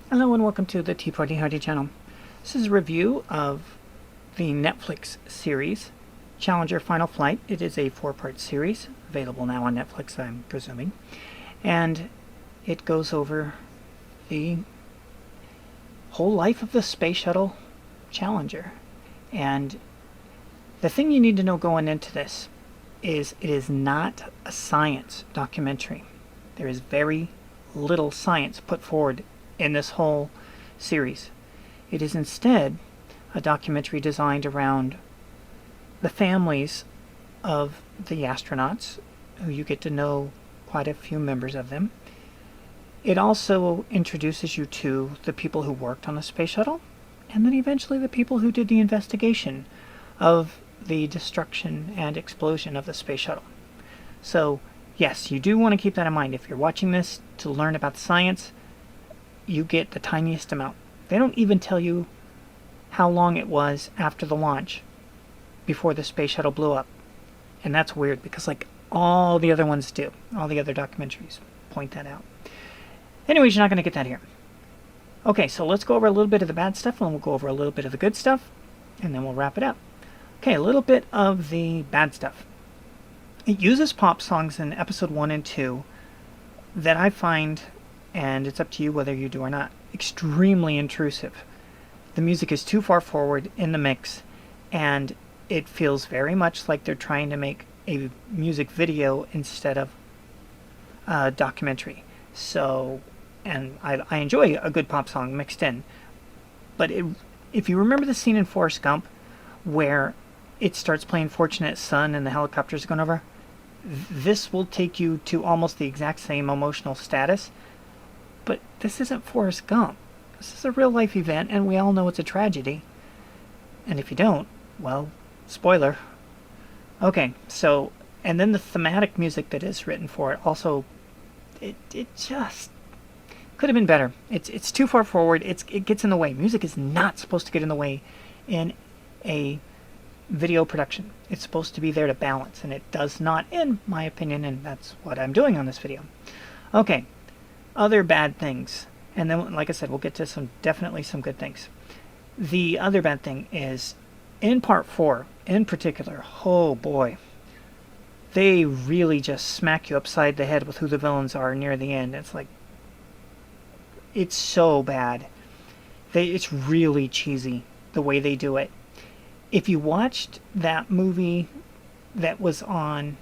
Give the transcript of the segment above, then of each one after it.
Hello and welcome to the Tea Party Howdy channel. This is a review of the Netflix series Challenger Final Flight. It is a 4-part series, available now on Netflix, I'm presuming. And it goes over the whole life of the Space Shuttle Challenger. And the thing you need to know going into this is it is not a science documentary. There is very little science put forward in this whole series. It is instead a documentary designed around the families of the astronauts, who you get to know quite a few members of them. It also introduces you to the people who worked on the space shuttle, and then eventually the people who did the investigation of the destruction and explosion of the space shuttle. So, yes, you do want to keep that in mind. If you're watching this to learn about the science, you get the tiniest amount. They don't even tell you how long it was after the launch before the space shuttle blew up. And that's weird because like all the other ones do. All the other documentaries point that out. Anyways, you're not going to get that here. Okay, so let's go over a little bit of the bad stuff and we'll go over a little bit of the good stuff and then we'll wrap it up. Okay, a little bit of the bad stuff. It uses pop songs in episode 1 and 2 that I find, and it's up to you whether you do or not, extremely intrusive. The music is too far forward in the mix, and it feels very much like they're trying to make a music video instead of a documentary. So, and I enjoy a good pop song mixed in, but if you remember the scene in Forrest Gump where it starts playing Fortunate Son and the helicopter's going over, this will take you to almost the exact same emotional status. But this isn't Forrest Gump. This is a real-life event, and we all know it's a tragedy. And if you don't, well, spoiler. Okay, so, and then the thematic music that is written for it also, it just could have been better. It's too far forward. It gets in the way. Music is not supposed to get in the way in a video production. It's supposed to be there to balance, and it does not, in my opinion, and that's what I'm doing on this video. Okay. Other bad things, and then like I said, we'll get to definitely some good things. The other bad thing is in part 4 in particular, oh boy, they really just smack you upside the head with who the villains are near the end. It's like, it's so bad. It's really cheesy the way they do it. If you watched that movie that was on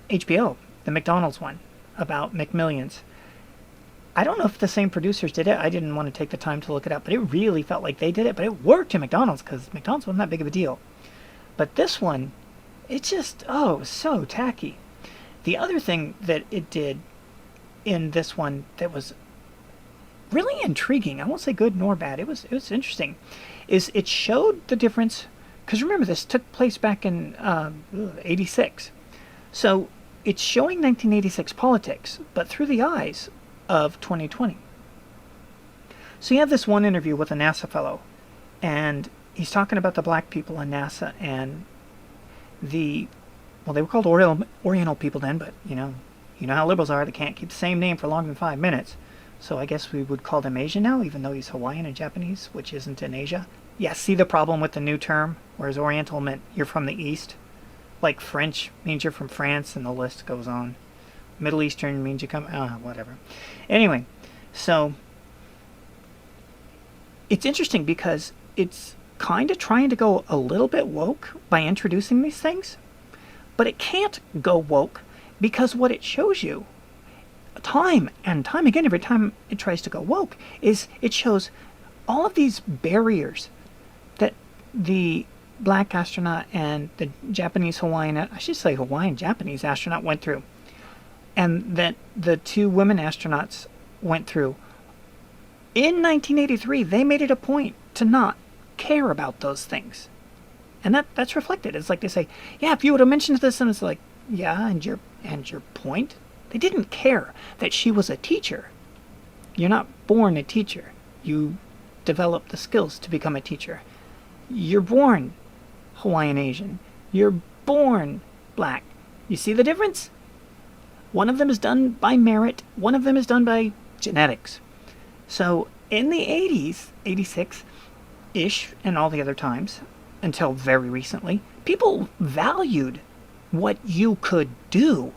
HBO, the McDonald's one about McMillions, I don't know if the same producers did it. I didn't want to take the time to look it up, but it really felt like they did it. But it worked in McDonald's because McDonald's wasn't that big of a deal. But this one, it just, oh, it was so tacky. The other thing that it did in this one that was really intriguing, I won't say good nor bad, it was interesting, is it showed the difference. Because remember, this took place back in 86. So it's showing 1986 politics, but through the eyes of 2020. So you have this one interview with a NASA fellow, and he's talking about the black people in NASA and they were called Oriental people then, but you know how liberals are, they can't keep the same name for longer than 5 minutes. So I guess we would call them Asian now, even though he's Hawaiian and Japanese, which isn't in Asia. Yeah, see the problem with the new term, whereas Oriental meant you're from the East. Like French means you're from France, and the list goes on. Middle Eastern means you come, whatever. Anyway, so it's interesting because it's kind of trying to go a little bit woke by introducing these things, but it can't go woke because what it shows you time and time again, every time it tries to go woke, is it shows all of these barriers that the black astronaut and the Japanese Hawaiian, I should say Hawaiian Japanese astronaut went through, and that the 2 women astronauts went through. In 1983, they made it a point to not care about those things. And that's reflected. It's like they say, yeah, if you would have mentioned this, and it's like, yeah, and your point? They didn't care that she was a teacher. You're not born a teacher. You develop the skills to become a teacher. You're born Hawaiian Asian. You're born black. You see the difference? One of them is done by merit. One of them is done by genetics. So in the 80s, 86-ish, and all the other times, until very recently, people valued what you could do.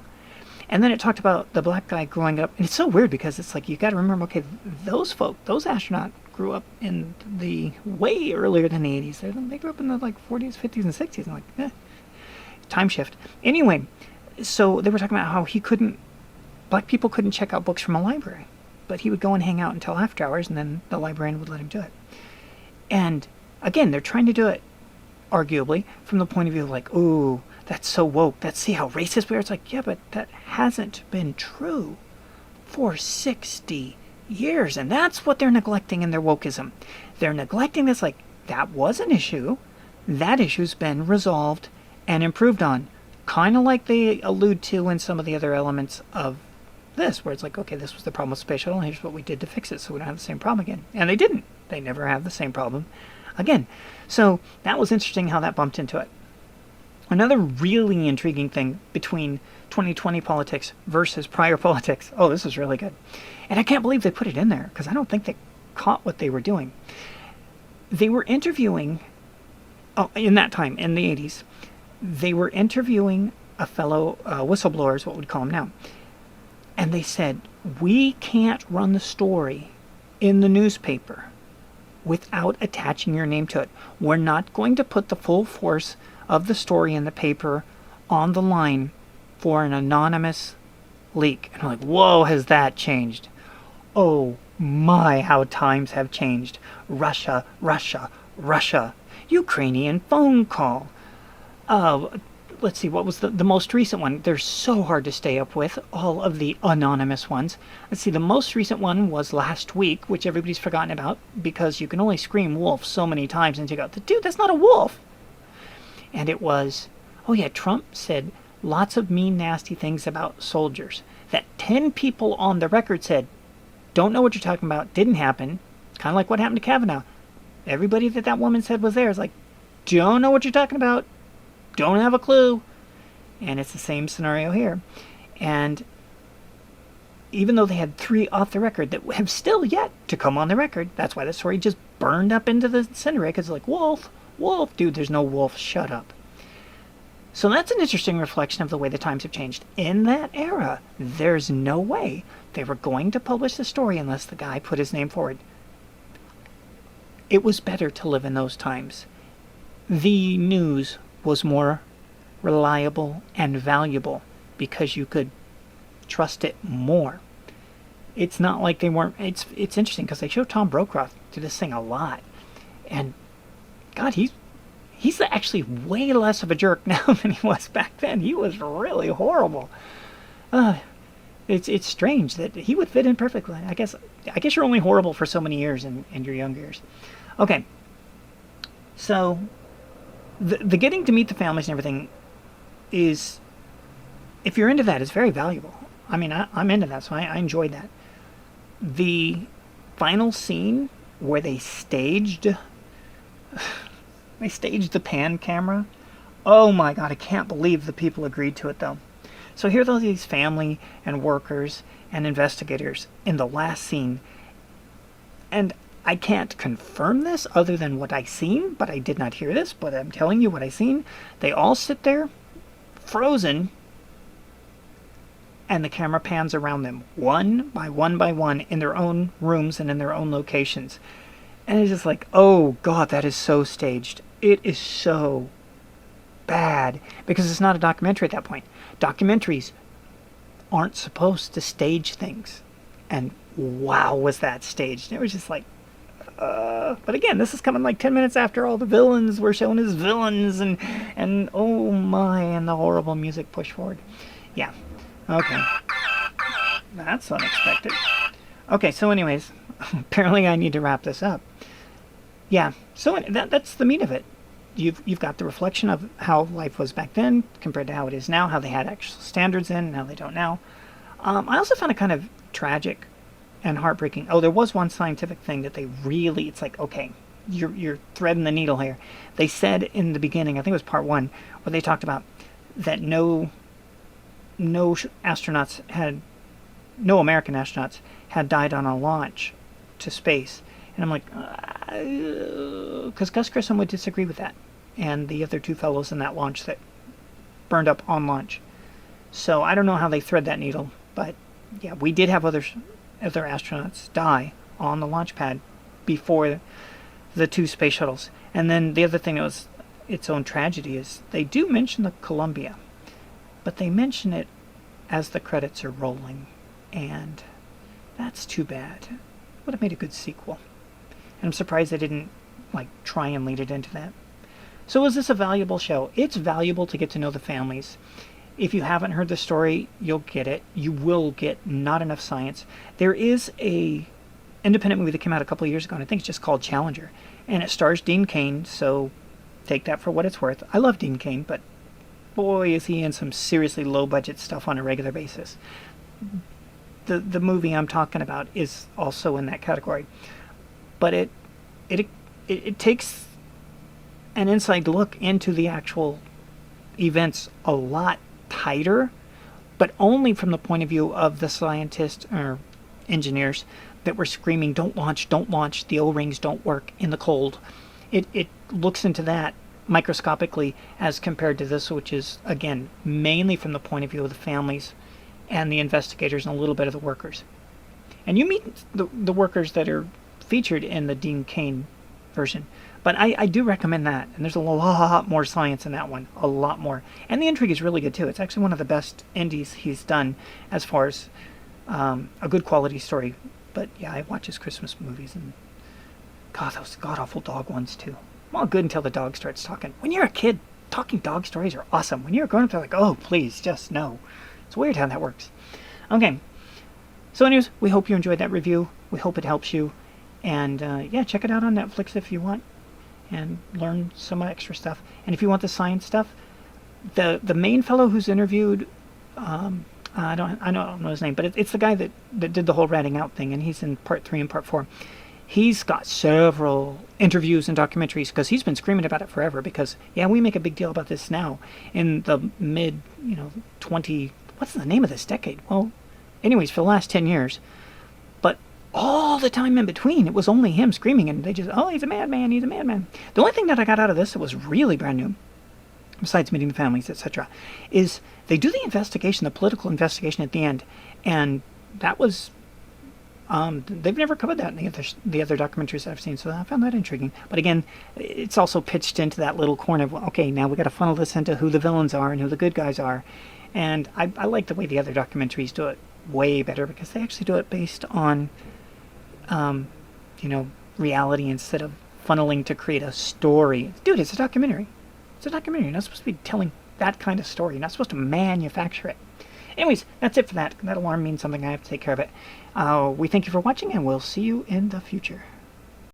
And then it talked about the black guy growing up. And it's so weird because it's like, you got to remember, okay, those folk, those astronauts grew up in the way earlier than the 80s. They grew up in the like 40s, 50s, and 60s. And like, time shift. Anyway, so they were talking about how black people couldn't check out books from a library. But he would go and hang out until after hours, and then the librarian would let him do it. And again, they're trying to do it, arguably, from the point of view of like, ooh, that's so woke. See how racist we are? It's like, yeah, but that hasn't been true for 60 years. And that's what they're neglecting in their wokeism. They're neglecting this, like, that was an issue. That issue's been resolved and improved on. Kind of like they allude to in some of the other elements of this, where it's like, okay, this was the problem with Space Shuttle, and here's what we did to fix it so we don't have the same problem again. And they didn't. They never have the same problem again. So that was interesting how that bumped into it. Another really intriguing thing between 2020 politics versus prior politics. Oh, this is really good. And I can't believe they put it in there, because I don't think they caught what they were doing. They were interviewing, in that time, in the 80s, they were interviewing a fellow whistleblower, is what we'd call him now. And they said, we can't run the story in the newspaper without attaching your name to it. We're not going to put the full force of the story in the paper on the line for an anonymous leak. And I'm like, whoa, has that changed? Oh my, how times have changed. Russia, Russia, Russia. Ukrainian phone call. Let's see, what was the most recent one? They're so hard to stay up with, all of the anonymous ones. Let's see, the most recent one was last week, which everybody's forgotten about, because you can only scream wolf so many times and you go, dude, that's not a wolf. And it was, oh yeah, Trump said lots of mean, nasty things about soldiers. That 10 people on the record said, don't know what you're talking about, didn't happen. Kind of like what happened to Kavanaugh. Everybody that woman said was there is like, don't know what you're talking about, don't have a clue. And it's the same scenario here. And even though they had 3 off the record that have still yet to come on the record, that's why the story just burned up into the incinerator, because it's like, wolf, wolf. Dude, there's no wolf. Shut up. So that's an interesting reflection of the way the times have changed. In that era, there's no way they were going to publish the story unless the guy put his name forward. It was better to live in those times. The news was more reliable and valuable because you could trust it more. It's not like they weren't. It's interesting because they show Tom Brokaw do this thing a lot, and God, he's actually way less of a jerk now than he was back then. He was really horrible. It's strange that he would fit in perfectly. I guess you're only horrible for so many years in your young years. Okay, so the getting to meet the families and everything is, if you're into that, is very valuable. I mean, I'm into that, so I enjoyed that. The final scene where they staged the pan camera. Oh my God, I can't believe the people agreed to it though. So here are these family and workers and investigators in the last scene. And I can't confirm this other than what I seen, but I did not hear this, but I'm telling you what I seen. They all sit there, frozen, and the camera pans around them, one by one, in their own rooms and in their own locations. And it's just like, oh God, that is so staged. It is so bad, because it's not a documentary at that point. Documentaries aren't supposed to stage things. And wow, was that staged. It was just like, but again, this is coming like 10 minutes after all the villains were shown as villains, and oh my, and the horrible music pushed forward. Yeah. Okay. That's unexpected. Okay, so anyways, apparently I need to wrap this up. Yeah, so that's the meat of it. You've got the reflection of how life was back then compared to how it is now, how they had actual standards in and how they don't now. I also found it kind of tragic and heartbreaking. Oh, there was one scientific thing that they really, it's like, okay, you're threading the needle here. They said in the beginning, I think it was part 1, where they talked about that no American astronauts had died on a launch to space. And I'm like, because Gus Grissom would disagree with that, and the other two fellows in that launch that burned up on launch. So I don't know how they thread that needle, but yeah, we did have other astronauts die on the launch pad before the two space shuttles. And then the other thing that was its own tragedy is they do mention the Columbia, but they mention it as the credits are rolling, and that's too bad. Would have made a good sequel. And I'm surprised they didn't try and lead it into that. So is this a valuable show? It's valuable to get to know the families. If you haven't heard the story, you'll get it. You will get Not Enough Science. There is a independent movie that came out a couple of years ago, and I think it's just called Challenger. And it stars Dean Cain, so take that for what it's worth. I love Dean Cain, but boy, is he in some seriously low-budget stuff on a regular basis. The movie I'm talking about is also in that category. But it takes an inside look into the actual events a lot tighter, but only from the point of view of the scientists or engineers that were screaming, don't launch, the O-rings don't work in the cold. It looks into that microscopically as compared to this, which is, again, mainly from the point of view of the families and the investigators and a little bit of the workers. And you meet the workers that are featured in the Dean Cain version. But I do recommend that. And there's a lot more science in that one. A lot more. And the intrigue is really good, too. It's actually one of the best indies he's done as far as a good quality story. But, yeah, I watch his Christmas movies. And, God, those god-awful dog ones, too. Well, good until the dog starts talking. When you're a kid, talking dog stories are awesome. When you're a grown-up, they're like, oh, please, just no. It's weird how that works. Okay. So, anyways, we hope you enjoyed that review. We hope it helps you. And, yeah, check it out on Netflix if you want. And learn some extra stuff. And if you want the science stuff, the main fellow who's interviewed, I don't know his name, but it's the guy that did the whole ratting out thing, and he's in part 3 and part 4. He's got several interviews and documentaries because he's been screaming about it forever. Because yeah, we make a big deal about this now in the mid 20. What's the name of this decade? Well, anyways, for the last 10 years. But all the time in between, it was only him screaming, and they just, oh, he's a madman, he's a madman. The only thing that I got out of this that was really brand new, besides meeting the families, etc., is they do the investigation, the political investigation at the end, and that was, they've never covered that in the other documentaries I've seen, so I found that intriguing. But again, it's also pitched into that little corner of, okay, now we got to funnel this into who the villains are and who the good guys are, and I like the way the other documentaries do it way better because they actually do it based on reality instead of funneling to create a story. Dude, it's a documentary. It's a documentary. You're not supposed to be telling that kind of story. You're not supposed to manufacture it. Anyways, that's it for that. That alarm means something. I have to take care of it. We thank you for watching, and we'll see you in the future.